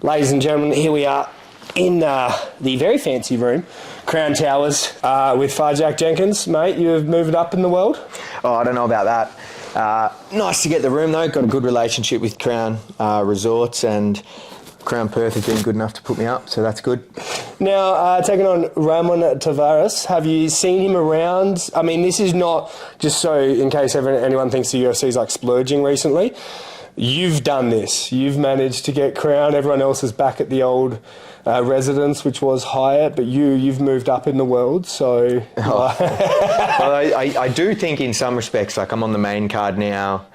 Ladies and gentlemen, here we are in the very fancy room, Crown Towers, with Jack Jenkins. Mate, you've moved up in the world? Oh, I don't know about that. Nice to get the room though. Got a good relationship with Crown Resorts, and Crown Perth has been good enough to put me up, so that's good. Now, taking on Ramon Taveras, have you seen him around? I mean, this is not just so in case anyone thinks the UFC is like splurging recently. You've done this. You've managed to get Crown. Everyone else is back at the old residence, which was Hyatt, but you've moved up in the world, so... Well, I do think in some respects, like I'm on the main card now.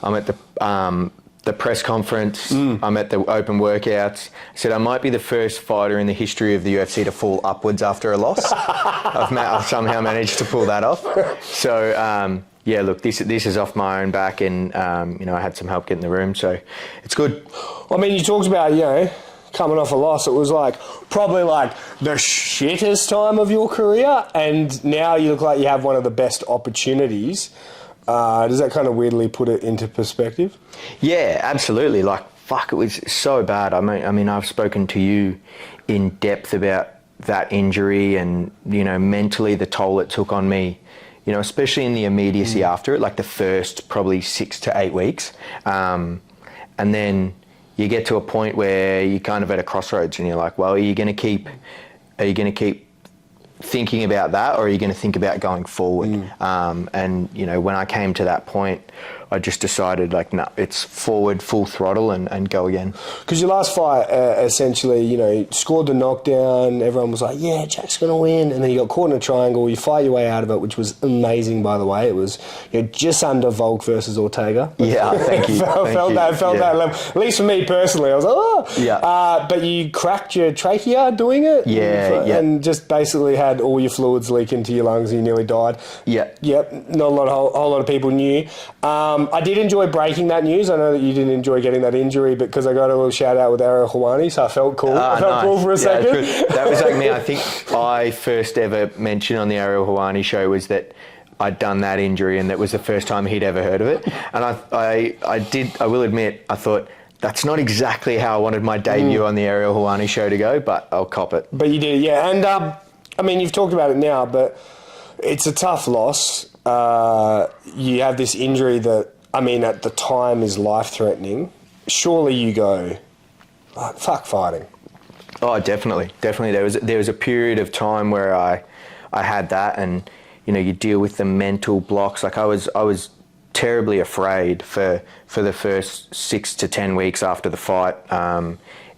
I'm at the press conference. I'm at the open workouts. I said I might be the first fighter in the history of the UFC to fall upwards after a loss. I've somehow managed to pull that off. So... yeah, look, this is off my own back, and I had some help getting the room, so it's good. I mean, you talked about coming off a loss. It was probably the shittest time of your career, and now you look like you have one of the best opportunities. Does that kind of weirdly put it into perspective? Yeah, absolutely. It was so bad. I mean, I've spoken to you in depth about that injury, and mentally the toll it took on me. Especially in the immediacy after it, like the first probably 6 to 8 weeks. And then you get to a point where you're kind of at a crossroads and you're like, well, are you going to keep thinking about that, or are you going to think about going forward? And when I came to that point, I just decided no, it's forward, full throttle, and go again. Because your last fight, essentially, scored the knockdown. Everyone was like, yeah, Jack's going to win. And then you got caught in a triangle. You fight your way out of it, which was amazing, by the way. It was just under Volk versus Ortega. Yeah, thank you. felt that level. At least for me personally, I was like, oh. Yeah. But you cracked your trachea doing it. Yeah. And just basically had all your fluids leak into your lungs and you nearly died. Yeah. Yep. Not a whole lot of people knew. I did enjoy breaking that news. I know that you didn't enjoy getting that injury, because I got a little shout out with Ariel Helwani, so I felt cool. I felt cool for a second. That was me. I think I first ever mentioned on the Ariel Helwani show was that I'd done that injury, and that was the first time he'd ever heard of it. And I will admit, I thought, that's not exactly how I wanted my debut on the Ariel Helwani show to go, but I'll cop it. But you did, yeah. And I mean, you've talked about it now, but it's a tough loss. You have this injury that, at the time is life-threatening. Surely you go, fuck fighting. Oh, definitely. There was a period of time where I had that, and you deal with the mental blocks. I was terribly afraid for the first 6 to 10 weeks after the fight.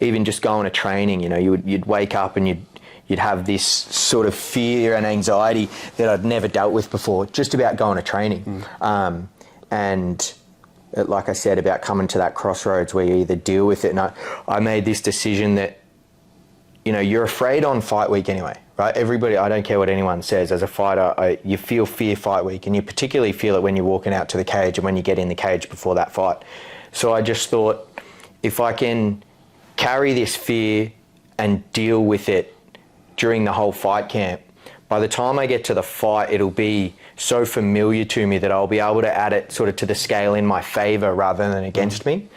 Even just going to training, you'd wake up and you'd have this sort of fear and anxiety that I'd never dealt with before, just about going to training. And like I said, about coming to that crossroads where you either deal with it. And I made this decision that, you're afraid on fight week anyway, right? Everybody, I don't care what anyone says, as a fighter, you feel fear fight week, and you particularly feel it when you're walking out to the cage and when you get in the cage before that fight. So I just thought, if I can carry this fear and deal with it during the whole fight camp, by the time I get to the fight, it'll be so familiar to me that I'll be able to add it sort of to the scale in my favour rather than against me.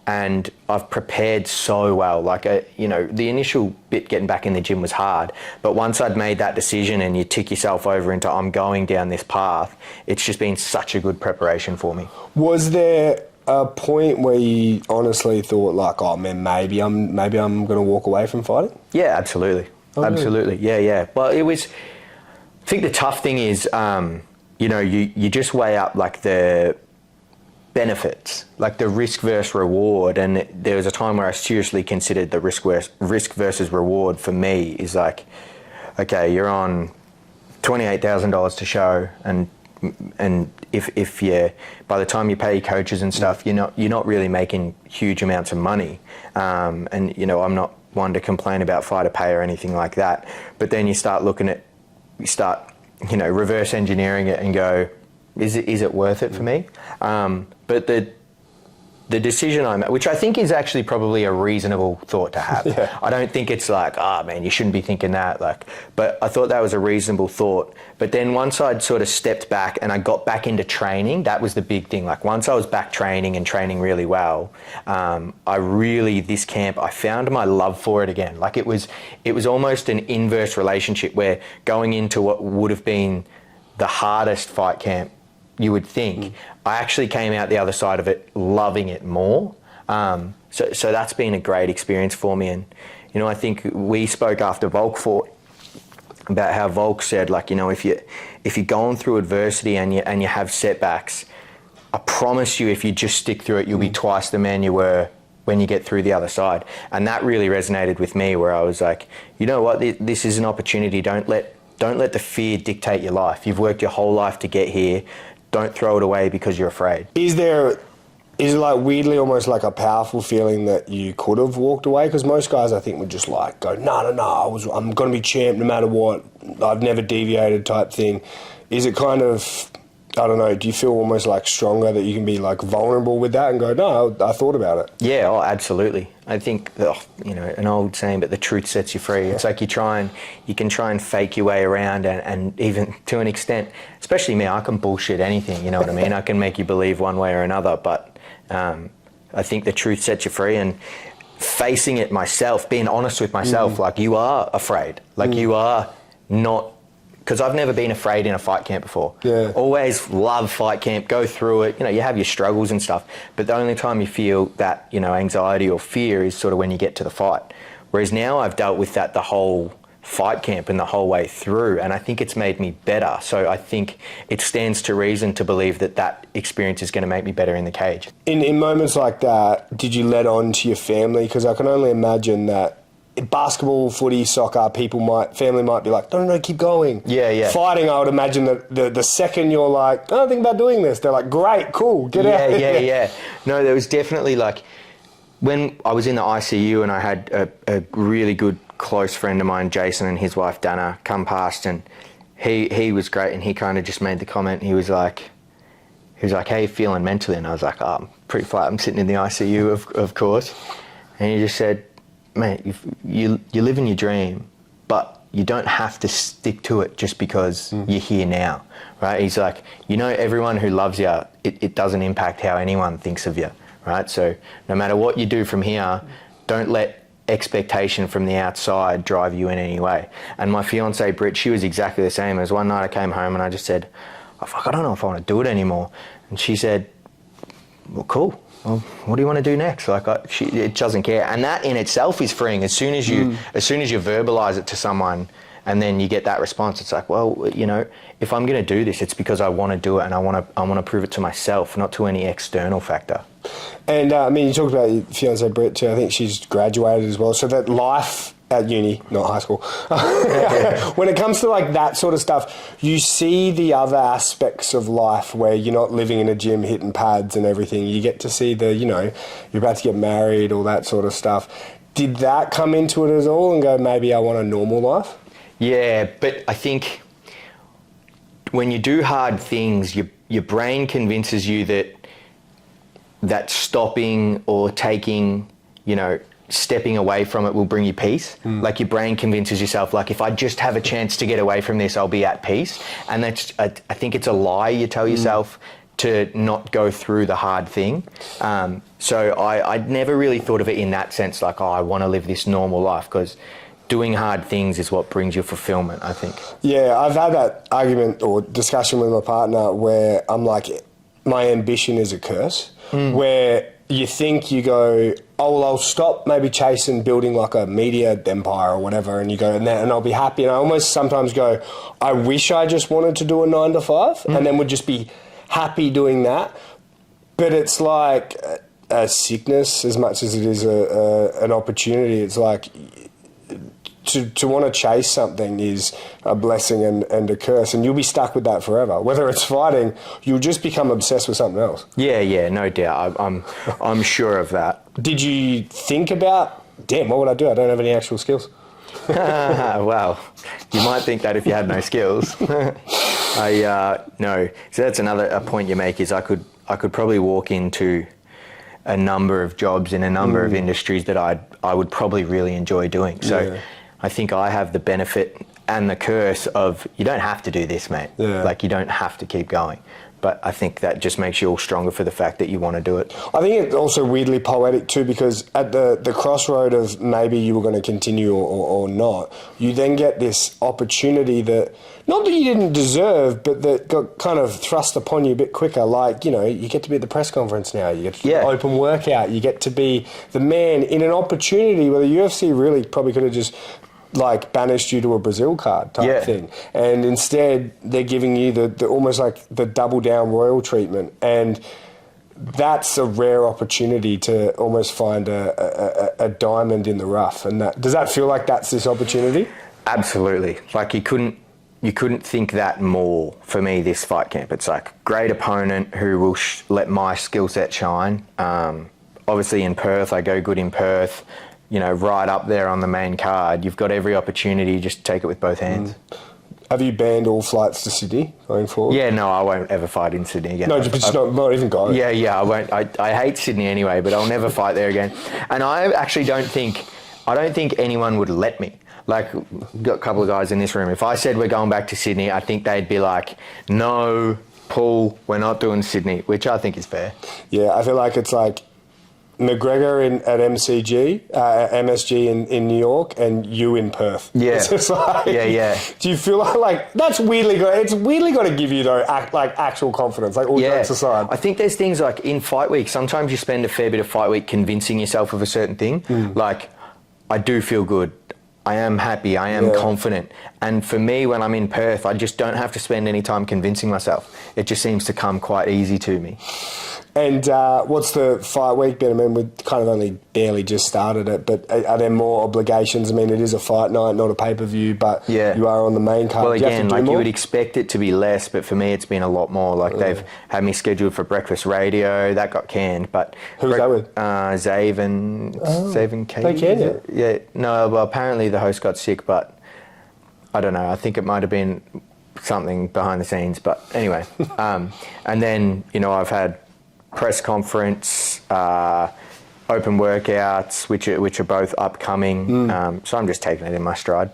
And I've prepared so well. The initial bit getting back in the gym was hard, but once I'd made that decision and you tick yourself over into I'm going down this path, it's just been such a good preparation for me. Was there a point where you honestly thought oh man, maybe I'm going to walk away from fighting? Yeah, absolutely. Oh, absolutely. Really? Yeah. Well, I think the tough thing is, you just weigh up the benefits, the risk versus reward. And there was a time where I seriously considered the risk versus reward for me is okay, you're on $28,000 to show, and if you, by the time you pay your coaches and stuff, you're not really making huge amounts of money. And I'm not one to complain about fighter pay or anything like that. But then you start reverse engineering it and go, is it worth it for me? But the decision I made, which I think is actually probably a reasonable thought to have. Yeah. I don't think it's like, man, you shouldn't be thinking that. But I thought that was a reasonable thought. But then once I'd sort of stepped back and I got back into training, that was the big thing. Like once I was back training and training really well, this camp, I found my love for it again. Like it was almost an inverse relationship where going into what would have been the hardest fight camp you would think, I actually came out the other side of it loving it more. So that's been a great experience for me. And, you know, I think we spoke after Volk fought about how Volk said, like, you know, if you're going through adversity and you have setbacks, I promise you if you just stick through it, you'll be twice the man you were when you get through the other side. And that really resonated with me, where I was like, you know what, this is an opportunity. Don't let the fear dictate your life. You've worked your whole life to get here. Don't throw it away because you're afraid. Is it like weirdly almost like a powerful feeling that you could have walked away? Because most guys I think would just like go, no, I'm going to be champ no matter what. I've never deviated type thing. Is it kind of, I don't know, do you feel almost like stronger that you can be like vulnerable with that and go, no, I thought about it? Yeah, absolutely. I think, you know, an old saying, but the truth sets you free. It's like you can try and fake your way around and even to an extent, especially me, I can bullshit anything, you know what I mean? I can make you believe one way or another, but I think the truth sets you free, and facing it myself, being honest with myself, like you are afraid, like you are not, because I've never been afraid in a fight camp before. Yeah. Always love fight camp, go through it. You know, you have your struggles and stuff, but the only time you feel that, you know, anxiety or fear is sort of when you get to the fight. Whereas now I've dealt with that the whole fight camp and the whole way through, and I think it's made me better. So I think it stands to reason to believe that experience is going to make me better in the cage. In moments like that, did you let on to your family? Because I can only imagine that basketball, footy, soccer, family might be like, no, keep going. Yeah. Fighting, I would imagine that the second you're like, I don't think about doing this, they're like, great, cool, get out. Yeah. No, there was definitely like, when I was in the ICU and I had a really good close friend of mine, Jason, and his wife Dana come past, and he was great, and he kind of just made the comment, he was like, how you feeling mentally? And I was like, I'm pretty flat, I'm sitting in the ICU, of course. And he just said, mate, you're living your dream, but you don't have to stick to it just because you're here now, right? He's like, you know, everyone who loves you, it doesn't impact how anyone thinks of you, right? So no matter what you do from here, don't let expectation from the outside drive you in any way. And my fiance Britt, she was exactly the same. As one night I came home and I just said, I don't know if I want to do it anymore. And she said, well, cool. Well, what do you want to do next? Like, it doesn't care, and that in itself is freeing. As soon as you verbalize it to someone, and then you get that response, it's like, well, you know, if I'm going to do this, it's because I want to do it, and I want to prove it to myself, not to any external factor. And I mean, you talked about your fiance Britt too. I think she's graduated as well. So that life at uni, not high school, when it comes to like that sort of stuff, you see the other aspects of life where you're not living in a gym hitting pads and everything. You get to see you know, you're about to get married, all that sort of stuff. Did that come into it at all and go, maybe I want a normal life? Yeah, but I think when you do hard things, your brain convinces you that stopping or taking, you know, stepping away from it will bring you peace. Like your brain convinces yourself, like, if I just have a chance to get away from this, I'll be at peace. And that's, I think it's a lie you tell yourself to not go through the hard thing. So I never really thought of it in that sense, like, I want to live this normal life, because doing hard things is what brings you fulfillment, I think. Yeah, I've had that argument or discussion with my partner where I'm like, my ambition is a curse, where you think, you go, oh, well, I'll stop maybe chasing building like a media empire or whatever, and you go, and I'll be happy. And I almost sometimes go, I wish I just wanted to do a 9 to 5 and then would just be happy doing that. But it's like a sickness as much as it is an opportunity. It's like to want to chase something is a blessing and a curse, and you'll be stuck with that forever. Whether it's fighting, you'll just become obsessed with something else. Yeah, no doubt. I'm sure of that. Did you think about, damn, what would I do? I don't have any actual skills. Well, you might think that if you had no skills. No. So that's another point you make, is I could probably walk into a number of jobs in a number of industries that I would probably really enjoy doing. So I think I have the benefit and the curse of, you don't have to do this, mate. Like, you don't have to keep going. But I think that just makes you all stronger for the fact that you want to do it. I think it's also weirdly poetic too, because at the crossroad of maybe you were going to continue or not, you then get this opportunity that, not that you didn't deserve, but that got kind of thrust upon you a bit quicker. Like, you know, you get to be at the press conference now, you get to do the open workout, you get to be the man in an opportunity where the UFC really probably could have just like banished you to a Brazil card type thing, and instead they're giving you the almost like the double down royal treatment, and that's a rare opportunity to almost find a diamond in the rough. And does that feel like that's this opportunity? Absolutely. Like, you couldn't think that more for me, this fight camp. It's like, great opponent who will let my skill set shine. Obviously in Perth, I go good in Perth. You know, right up there on the main card. You've got every opportunity, just take it with both hands. Have you banned all flights to Sydney going forward? Yeah, no, I won't ever fight in Sydney again. No, just not even going. Yeah, I won't. I hate Sydney anyway, but I'll never fight there again. And I actually don't think anyone would let me. Like, got a couple of guys in this room. If I said we're going back to Sydney, I think they'd be like, no, Paul, we're not doing Sydney, which I think is fair. Yeah, I feel like it's like McGregor at MSG in New York, and you in Perth. Yeah. It's just like, yeah. Do you feel like that's weirdly got? It's weirdly got to give you though, like actual confidence. Like, all jokes aside, I think there's things like in fight week. Sometimes you spend a fair bit of fight week convincing yourself of a certain thing. Like, I do feel good. I am happy. I am confident. And for me, when I'm in Perth, I just don't have to spend any time convincing myself. It just seems to come quite easy to me. And what's the fight week been? I mean, we kind of only barely just started it, but are there more obligations? I mean, it is a fight night, not a pay-per-view, but you are on the main card. Well, again, like, you would expect it to be less, but for me, it's been a lot more. Like, they've had me scheduled for breakfast radio. That got canned, but... Who was that with? Zave and Katie. They canned it? Yeah. No, well, apparently the host got sick, but I don't know. I think it might have been something behind the scenes, but anyway. And then, you know, I've had press conference, open workouts, which are both upcoming. So I'm just taking it in my stride.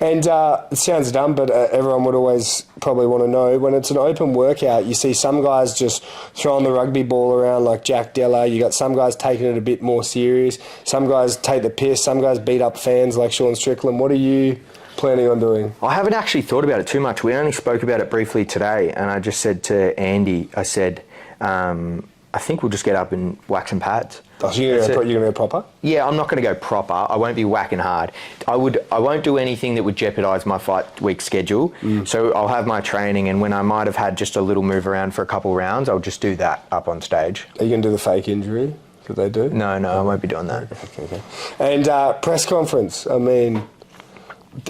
And it sounds dumb, but everyone would always probably want to know, when it's an open workout, you see some guys just throwing the rugby ball around like Jack Della. You got some guys taking it a bit more serious. Some guys take the piss. Some guys beat up fans like Sean Strickland. What are you planning on doing? I haven't actually thought about it too much. We only spoke about it briefly today, and I just said to Andy, I said, I think we'll just get up and whack some pads. Oh, so you're going to go proper? Yeah, I'm not going to go proper. I won't be whacking hard. I won't do anything that would jeopardise my fight week schedule. So I'll have my training, and when I might have had just a little move around for a couple of rounds, I'll just do that up on stage. Are you going to do the fake injury that they do? No, I won't be doing that. Okay. And press conference, I mean,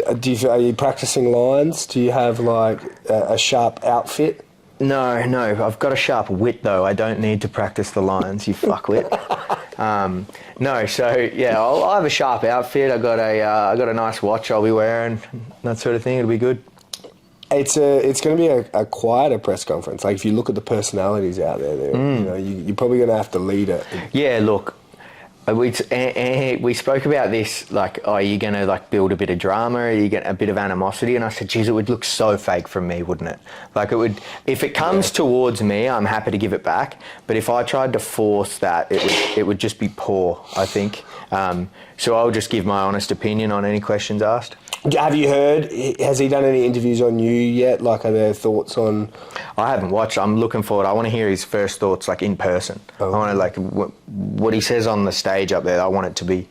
are you practising lines? Do you have like a sharp outfit? No, I've got a sharp wit though. I don't need to practice the lines, you fuckwit. No, so yeah, I'll have a sharp outfit. I got a nice watch I'll be wearing, that sort of thing. It'll be good. It's going to be a quieter press conference. Like, if you look at the personalities out there, you know, you're probably going to have to lead it. Yeah, look. We spoke about this, like, are you going to like build a bit of drama? Are you getting a bit of animosity? And I said, geez, it would look so fake from me, wouldn't it? Like, it would, if it comes towards me, I'm happy to give it back. But if I tried to force that, it would just be poor, I think. So I'll just give my honest opinion on any questions asked. Have you heard, has he done any interviews on you yet? Like, are there thoughts on... I haven't watched. I'm looking forward. I want to hear his first thoughts, like, in person. I want to, like, what he says on the stage up there, I want it to be...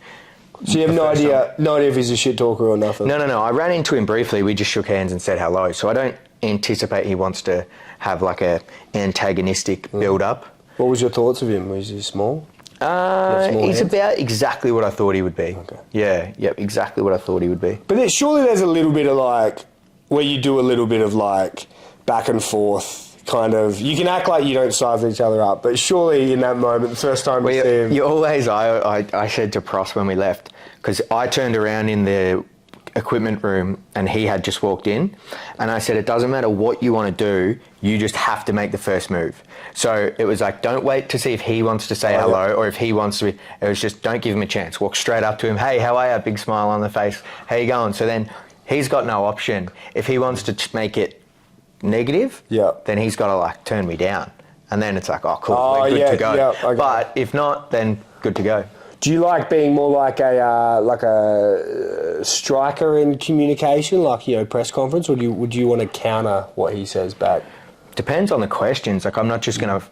So you have no idea if he's a shit talker or nothing? No. I ran into him briefly. We just shook hands and said hello. So I don't anticipate he wants to have, like, a antagonistic build-up. What was your thoughts of him? Was he small? He's about exactly what I thought he would be. Okay. Yeah, exactly what I thought he would be. But surely there's a little bit of like, where you do a little bit of like back and forth kind of, you can act like you don't size each other up, but surely in that moment, the first time you see him... You always, I said to Pross when we left, because I turned around in the equipment room and he had just walked in, and I said, it doesn't matter what you want to do, you just have to make the first move. So it was like, don't wait to see if he wants to say hello or if he wants to be, it was just, don't give him a chance. Walk straight up to him. Hey, how are you? Big smile on the face. How you going? So then he's got no option. If he wants to make it negative, then he's got to like turn me down. And then it's like, oh, cool, we're good to go. Okay. But if not, then good to go. Do you like being more like a striker in communication, like, you know, press conference, or would you want to counter what he says back? Depends on the questions. Like, I'm not just going to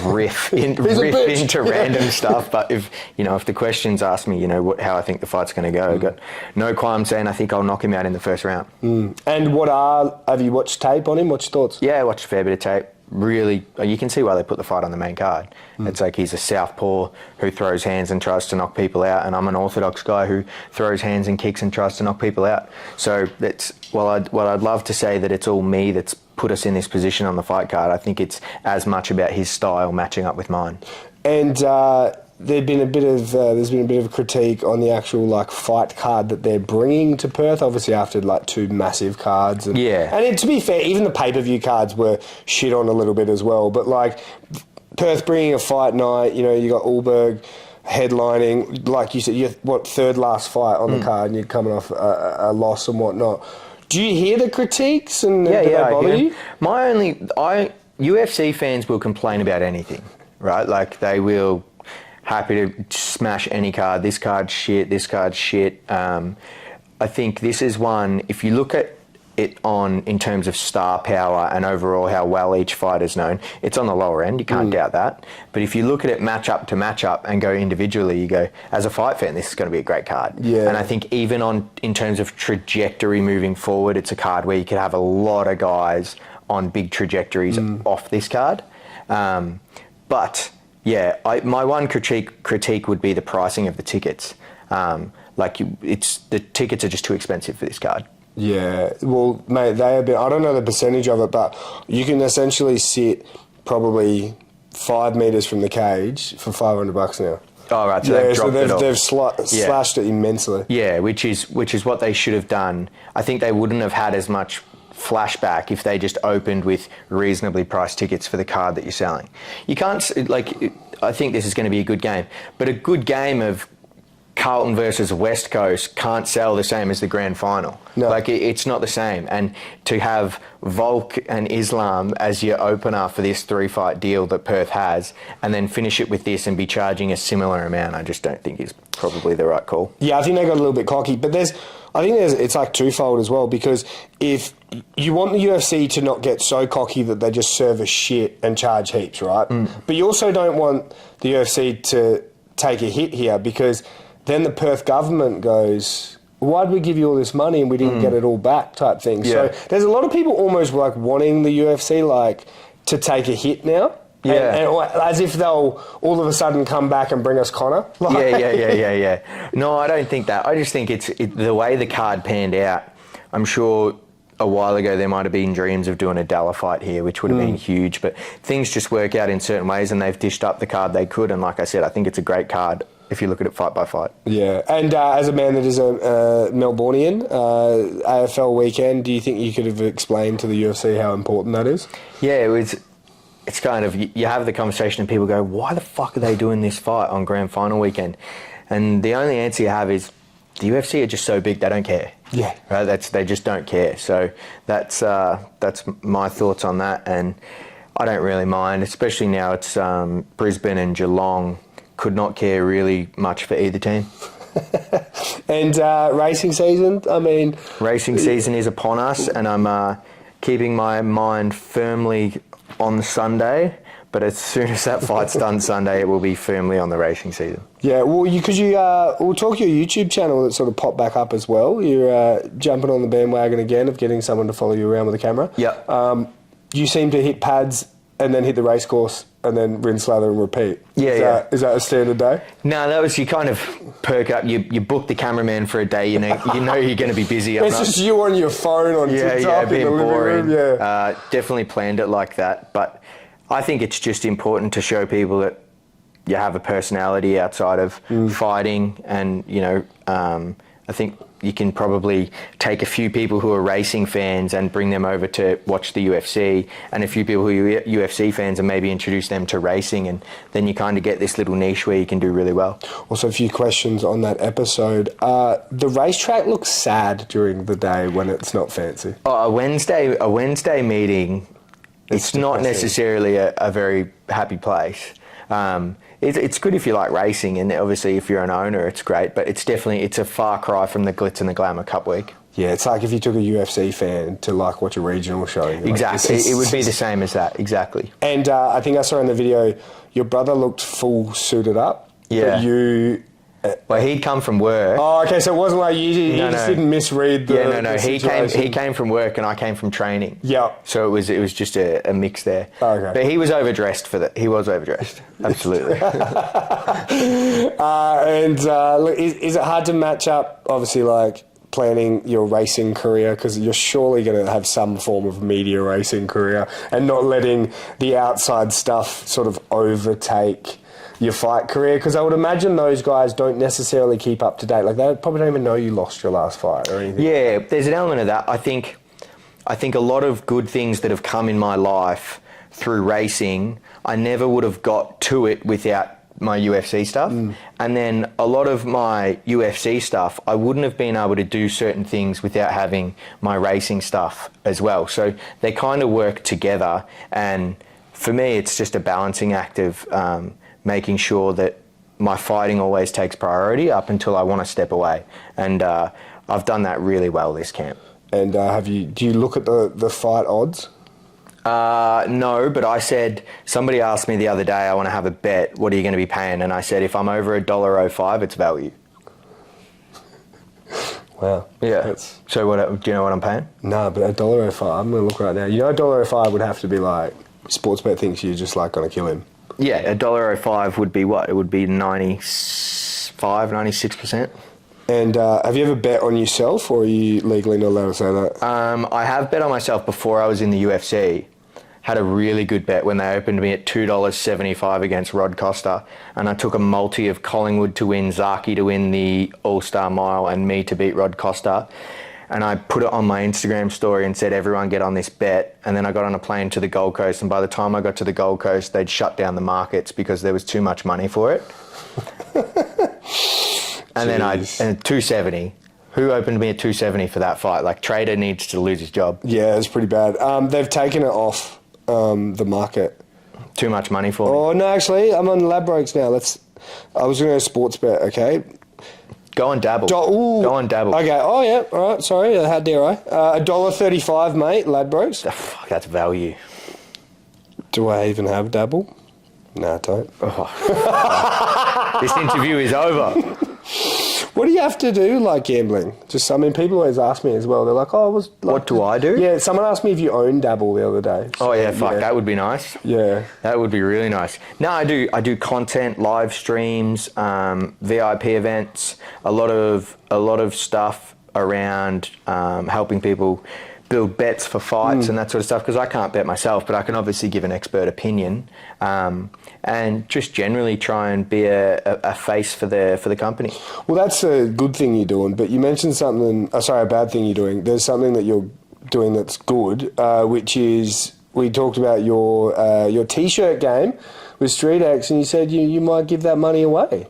riff into random stuff, but if the questions ask me, how I think the fight's going to go, I've got no qualms saying I think I'll knock him out in the first round. And have you watched tape on him? What's your thoughts? Yeah, I watched a fair bit of tape. Really, you can see why they put the fight on the main card. It's like he's a southpaw who throws hands and tries to knock people out, and I'm an orthodox guy who throws hands and kicks and tries to knock people out. So that's I'd love to say that it's all me that's put us in this position on the fight card. I think it's as much about his style matching up with mine. And there's been a bit of a critique on the actual fight card that they're bringing to Perth. Obviously, after 2 massive cards, and to be fair, even the pay-per-view cards were shit on a little bit as well. But Perth bringing a fight night, you got Ulberg headlining, like you said, third last fight on the card, and you're coming off a loss and whatnot. Do you hear the critiques and do they bother you? UFC fans will complain about anything, right? Like they will. Happy to smash any card. This card's shit. This card's shit. I think this is one. If you look at it in terms of star power and overall how well each fighter's known, it's on the lower end. You can't doubt that. But if you look at it matchup to matchup and go individually, you go, as a fight fan, this is going to be a great card. Yeah. And I think even in terms of trajectory moving forward, it's a card where you could have a lot of guys on big trajectories off this card. But yeah, my one critique would be the pricing of the tickets. The tickets are just too expensive for this card. Yeah, well, mate, they have been. I don't know the percentage of it, but you can essentially sit probably 5 meters from the cage for $500 now. Oh right, so they've dropped it off. They've slashed it immensely. Yeah, which is what they should have done. I think they wouldn't have had as much flashback if they just opened with reasonably priced tickets for the card that you're selling. You can't, I think this is going to be a good game, but a good game of Carlton versus West Coast can't sell the same as the grand final. No. It's not the same. And to have Volk and Islam as your opener for this 3-fight deal that Perth has, and then finish it with this and be charging a similar amount, I just don't think is probably the right call. Yeah, I think they got a little bit cocky, but it's twofold as well, because if you want the UFC to not get so cocky that they just service shit and charge heaps, right? But you also don't want the UFC to take a hit here, because then the Perth government goes, why did we give you all this money and we didn't get it all back type thing. Yeah. So there's a lot of people almost wanting the UFC to take a hit now. Yeah. And as if they'll all of a sudden come back and bring us Connor. Yeah. No, I don't think that. I just think it's the way the card panned out. I'm sure a while ago there might have been dreams of doing a Dalla fight here, which would have been huge, but things just work out in certain ways and they've dished up the card they could, and like I said, I think it's a great card if you look at it fight by fight. Yeah, and as a man that is a Melbourneian, AFL weekend, do you think you could have explained to the UFC how important that is? Yeah, it's kind of, you have the conversation and people go, why the fuck are they doing this fight on grand final weekend? And the only answer you have is the UFC are just so big they don't care. Yeah. Right? They just don't care. So that's my thoughts on that, and I don't really mind, especially now it's Brisbane and Geelong. Could not care really much for either team. And racing season, Racing season is upon us, and I'm keeping my mind firmly on Sunday, but as soon as that fight's done Sunday, it will be firmly on the racing season. Yeah, well, we'll talk your YouTube channel that sort of popped back up as well. You're jumping on the bandwagon again of getting someone to follow you around with a camera. Yeah. You seem to hit pads and then hit the race course and then rinse, lather and repeat. Is that a standard day? No, that was, you kind of perk up. You book the cameraman for a day. You know you're going to be busy. It's just you on your phone on TikTok in the living room. Yeah. Definitely planned it like that. But I think it's just important to show people that you have a personality outside of fighting, and I think you can probably take a few people who are racing fans and bring them over to watch the UFC, and a few people who are UFC fans and maybe introduce them to racing, and then you kind of get this little niche where you can do really well. Also, a few questions on that episode. The racetrack looks sad during the day when it's not fancy. Oh, a Wednesday meeting, it's not necessarily a very happy place. It's good if you like racing, and obviously if you're an owner, it's great, but it's a far cry from the glitz and the glamour Cup week. Yeah, it's like if you took a UFC fan to like watch a regional show. Exactly, it would be the same as that, exactly. And I think I saw in the video, your brother looked full suited up. Yeah. But you... well, he'd come from work. Oh, okay, so it wasn't like you just didn't misread the the situation. He came from work and I came from training. Yeah. So it was just a mix there. Okay. But he was overdressed for that. He was overdressed. Absolutely. Look, is it hard to match up, obviously, like planning your racing career, because you're surely going to have some form of media racing career, and not letting the outside stuff sort of overtake your fight career? Because I would imagine those guys don't necessarily keep up to date. Like, they probably don't even know you lost your last fight or anything. Yeah, there's an element of that. I think a lot of good things that have come in my life through racing, I never would have got to it without my UFC stuff. And then a lot of my UFC stuff, I wouldn't have been able to do certain things without having my racing stuff as well. So they kind of work together. And for me, it's just a balancing act of making sure that my fighting always takes priority up until I want to step away. And I've done that really well this camp. And do you look at the fight odds? No, but I said, somebody asked me the other day, I want to have a bet, what are you going to be paying? And I said, if I'm over $1.05, it's value. Wow. Yeah. So do you know what I'm paying? No, but $1.05, I'm going to look right now. You know, $1.05 would have to be like, Sportsbet thinks you're just like going to kill him. Yeah, $1.05 would be what? It would be 96%. And have you ever bet on yourself, or are you legally not allowed to say that? I have bet on myself before I was in the UFC. Had a really good bet when they opened me at $2.75 against Rod Costa, and I took a multi of Collingwood to win, Zaki to win the All-Star Mile, and me to beat Rod Costa. And I put it on my Instagram story and said, everyone get on this bet. And then I got on a plane to the Gold Coast, and by the time I got to the Gold Coast, they'd shut down the markets because there was too much money for it. And then and 270. Who opened me at 270 for that fight? Like, Trader needs to lose his job. Yeah, it's pretty bad. They've taken it off the market. Too much money for me. Oh, no, actually, I'm on Ladbrokes now. I was going to go sports bet, okay? Go on Dabble. Go on Dabble. Okay, oh yeah, all right, sorry, how dare I? $1.35, mate, Ladbrokes. Fuck, that's value. Do I even have Dabble? No, I don't. Oh. This interview is over. What do you have to do, like gambling? Just, I mean, people always ask me as well. They're like, "Oh, what do I do?" Yeah, someone asked me if you own Dabble the other day. So, oh yeah, fuck, that would be nice. Yeah, that would be really nice. No, I do content, live streams, VIP events, a lot of stuff around helping people build bets for fights and that sort of stuff, because I can't bet myself, but I can obviously give an expert opinion, and just generally try and be a face for the company. Well, that's a good thing you're doing, but you mentioned something, a bad thing you're doing. There's something that you're doing that's good, which is, we talked about your T-shirt game with StreetX, and you said you might give that money away.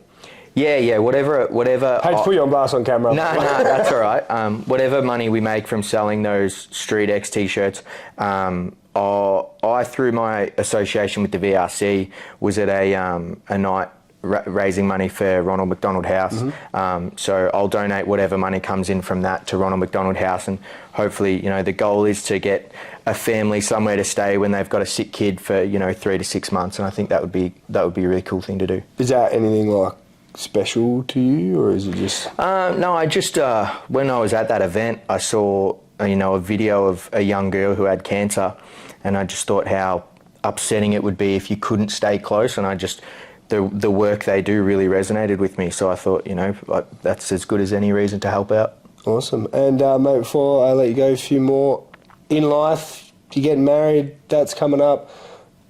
Yeah, whatever. I hate to put you on blast on camera. No, that's all right. Whatever money we make from selling those StreetX T-shirts, I, through my association with the VRC, was at a night raising money for Ronald McDonald House. So I'll donate whatever money comes in from that to Ronald McDonald House, and hopefully, the goal is to get a family somewhere to stay when they've got a sick kid for 3 to 6 months, and I think that would be a really cool thing to do. Is that anything like special to you, or is it just... No, I just, when I was at that event, I saw, a video of a young girl who had cancer, and I just thought how upsetting it would be if you couldn't stay close, and the work they do really resonated with me, so I thought, that's as good as any reason to help out. Awesome. And, mate, before I let you go, a few more. In life, you're getting married, that's coming up.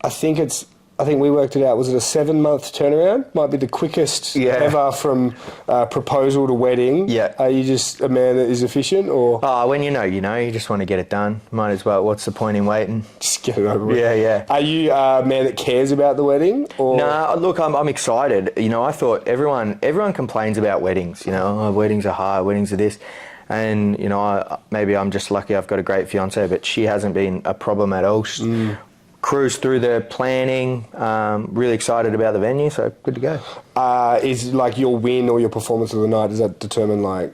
I think it's I think we worked it out, was it a 7-month turnaround? Might be the quickest ever from proposal to wedding. Yeah. Are you just a man that is efficient, or? Oh, when you know, you just want to get it done. Might as well. What's the point in waiting? Just get it over with. Yeah. Are you a man that cares about the wedding? Or? No, look, I'm excited. I thought everyone complains about weddings. Oh, weddings are hard, weddings are this. And, maybe I'm just lucky I've got a great fiance, but she hasn't been a problem at all. She's cruised through the planning, really excited about the venue, so good to go. Is like your win or your performance of the night, does that determine like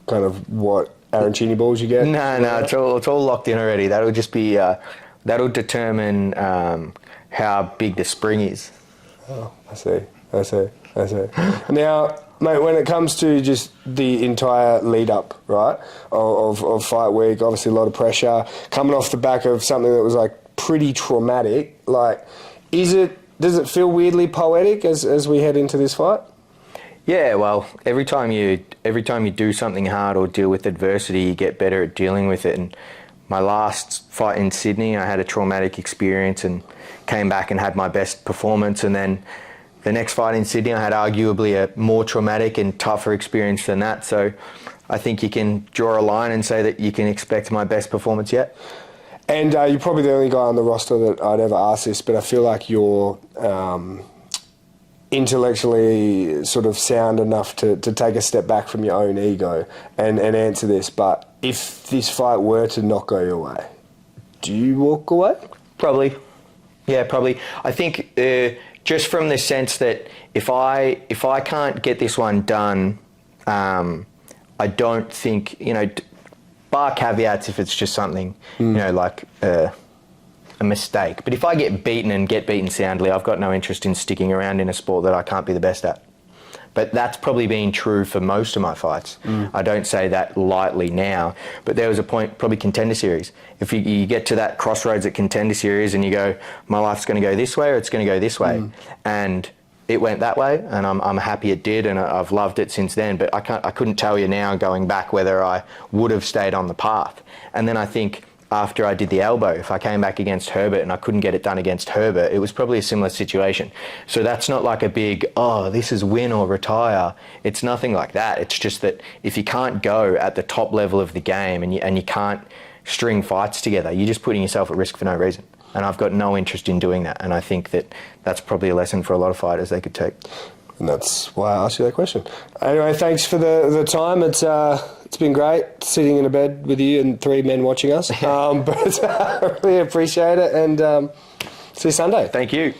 kind of what arancini balls you get? No, it's all locked in already. That'll just be, that'll determine how big the spring is. Oh, I see. Now, mate, when it comes to just the entire lead up, right, of fight week, obviously a lot of pressure, coming off the back of something that was like pretty traumatic, like, does it feel weirdly poetic as we head into this fight? Yeah, well, every time you do something hard or deal with adversity, you get better at dealing with it. And my last fight in Sydney, I had a traumatic experience and came back and had my best performance. And then the next fight in Sydney, I had arguably a more traumatic and tougher experience than that. So I think you can draw a line and say that you can expect my best performance yet. And you're probably the only guy on the roster that I'd ever ask this, but I feel like you're intellectually sort of sound enough to take a step back from your own ego and answer this. But if this fight were to not go your way, do you walk away? Probably. Yeah, probably. I think just from the sense that if I can't get this one done, I don't think, bar caveats if it's just something, like a mistake. But if I get beaten soundly, I've got no interest in sticking around in a sport that I can't be the best at. But that's probably been true for most of my fights. I don't say that lightly now, but there was a point, probably Contender Series. If you get to that crossroads at Contender Series and you go, my life's going to go this way or it's going to go this way, and it went that way, and I'm happy it did, and I've loved it since then. But I couldn't tell you now, going back, whether I would have stayed on the path. And then I think after I did the elbow, if I came back against Herbert and I couldn't get it done against Herbert, it was probably a similar situation. So that's not like a big, this is win or retire. It's nothing like that. It's just that if you can't go at the top level of the game and you can't string fights together, you're just putting yourself at risk for no reason. And I've got no interest in doing that. And I think that that's probably a lesson for a lot of fighters they could take. And that's why I asked you that question. Anyway, thanks for the time. It's been great sitting in a bed with you and 3 men watching us. But I really appreciate it, and see you Sunday. Thank you.